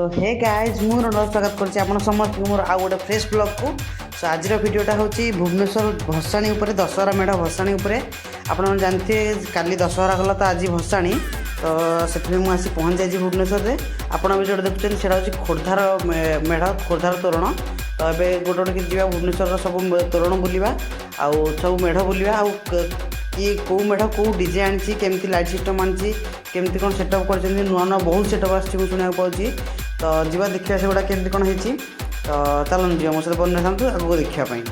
सो hey guys मु स्वागत कर समस्त मोर आउ गोटे फ्रेश ब्लॉग को। सो आज भिडियोटा हूँ भुवनेश्वर भसाणी उपर दशहरा मेढ़ भसाणी उपर। आप जानते काली दशहरा गला तो आज भसाणी तो से मुझे पहुँच जाइए भुवनेश्वर में। आपड़ भी जो देखते हैं हूँ खोर्धार मेढ़ खोर्धार तोरण। तो ये गोटे गोटे जी भुवनेश्वर सब तोरण बुलवा आउ सब मेढ़ बुलवा आउ कि कौ मेढ़ कौ डीजे आनी केमती लाइट सिस्टम आनी केमती कौन सेटअप कर नुआ नुआ बहुत सेटअप आसुना पाँच। तो जीवा देखा से गुड़ा केमती कौन होती। तो चलन जी मो सहित बन था आगे देखापी।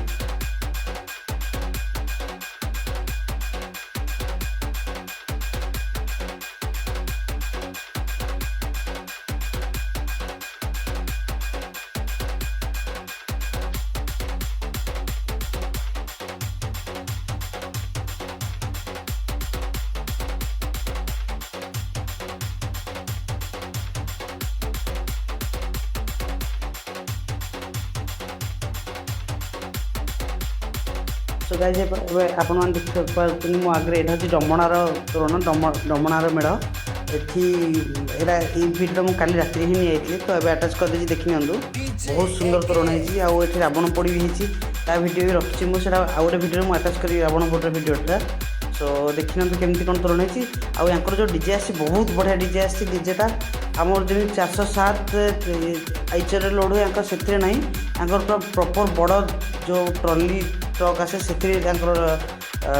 सो गाइज आप देखिए मो आगे यहाँ हूँ डमणार तोरण डमणार मेढ़ ये भिडियो मुझे काली राति ही नहीं जाइए। तो ये आटाच करदे देखी नि बहुत सुंदर तोरण होती आउ ये रावण पोड़ी भी होती भिडियो भी रखी मुझे आउ गोटे भिडियो मुझे आटाच करी रावण पोड़ भिडियोटा। सो देखी नि केमती कौन तोरण होती आउर जो डीजे आसी बहुत बढ़िया डीजे आसी डीजेटा आमर जमी 407 आईचर लोड हुए से ना पूरा प्रॉपर बड़ जो ट्रॉली ट्रक आसे से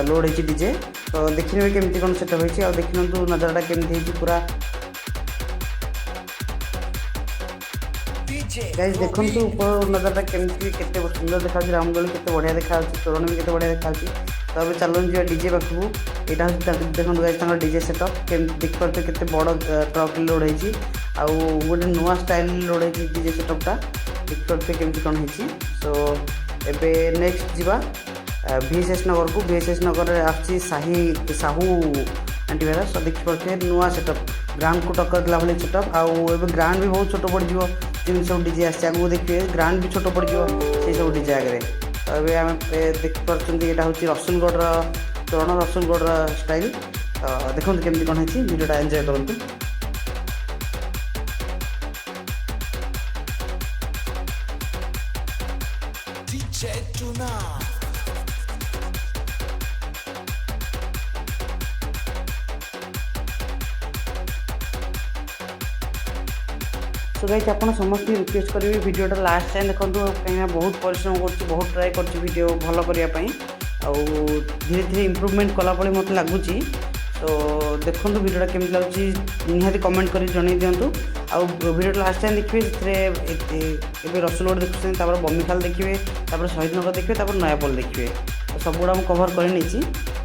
लोड होती डीजे। तो देखने केमती कौन सेटअप होती आ देखी नजरटा केमती पूरा गाइस देखु ऊपर नजरटा केमती केते सुंदर देखा रामदोली केते बढ़िया देखा तोरण भी केते बढ़िया देखा। तो अब चलन जी डीजे पाखक यहाँ देखो गाइस डीजे सेटअप केमती देखिए केते बड़ ट्रक लोड होती आउ गोटे नुआ स्टाइल लोड होती डीजे सेटअपटा देखिए केमती कौन होती। सो एबे नेक्स्ट जीवा VSS नगर को VSS नगर आसी साहू एंटीवेरा। सो देखिए नुआ सेटअप ग्रांड को टक्कर देला भाई सेटअप आउ ग्रांड भी बहुत छोट पड़ जिन सब डीजे आस आगे देखिए ग्रांड भी छोट पड़ से सब डीजे आगे। तो ये आम देखिए यहाँ हूँ रसुलगढ़ तोरण रसुलगढ़ स्टाइल। तो देखो केमती कौन होती भिडियोटा एंजॉय करूँ। सो गाइस आप समस्त रिक्वेस्ट करी भिडियोटा लास्ट टाइम देखो कहीं बहुत परिश्रम कर बहुत ट्राए कर भिडियो भल करने धीरे धीरे इम्प्रूवमेंट कला मत लगुच। तो देखो भिडियोटा केमती लगुच निहाती कमेंट कर जन दिंतु आउ भिडियो लास्ट टाइम देखिए ए रसुलगढ़ देखुं बमिखाल देखिए शहीद नगर देखिए नयापल देखिए। तो सब गुड़ा कवर कर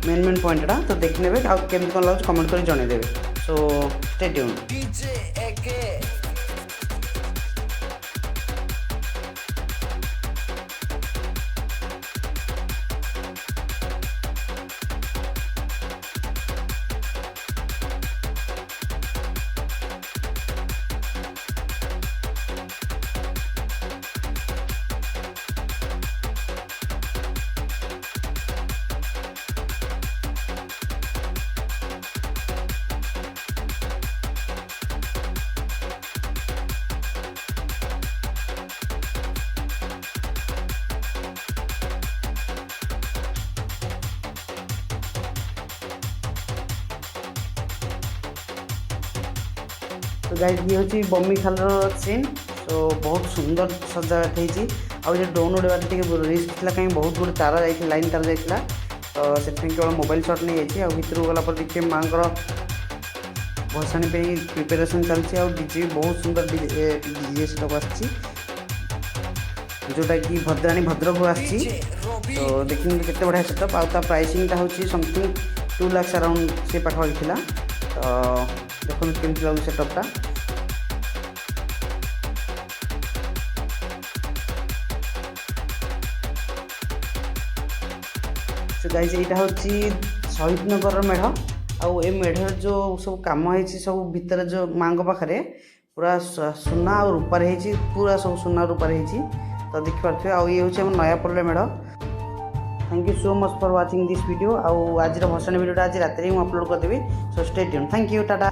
मेन मेन पॉइंटा। तो देखने केमती कौन लगुच कमेंट कर जनईदे। So stay tuned. तो गाइस ये हूँ बमिखाल सीन। तो बहुत सुंदर सजावट होती आउ ड्रोन उड़ार रिस्क था कहीं बहुत गुड तार जा लाइन तार जाता। तो से केवल मोबाइल शॉट नहीं जाइए भितर गला देखिए माँ भसाणी प्रिपेरेसन चलती आ डीजे बहुत सुंदर डीजे सेटअप आसी जोटा कि भद्राणी भद्रक आसी। तो देखिए केते बढ़िया सेटअप आ प्राइसिंगटा हूँ समथिंग 2 लाख अराउंड से पाखापाखि था। तो देखो केमती लगे सेटअपटा। तो गाइस यहाँ हूँ शहीद नगर मेढ़ आउ ए मेढ़ जो सब कम हो सब भितर जो माँ पाखे पूरा सुना और रूपार पूरा सब सुना रूपार हो। तो देखिए आउ ये हूँ नयापल मेढ़। Thank you so much for watching this video. आज भसाणी वीडियो आज रात में अपलोड करदेवी। So stay tuned. Thank you Tata.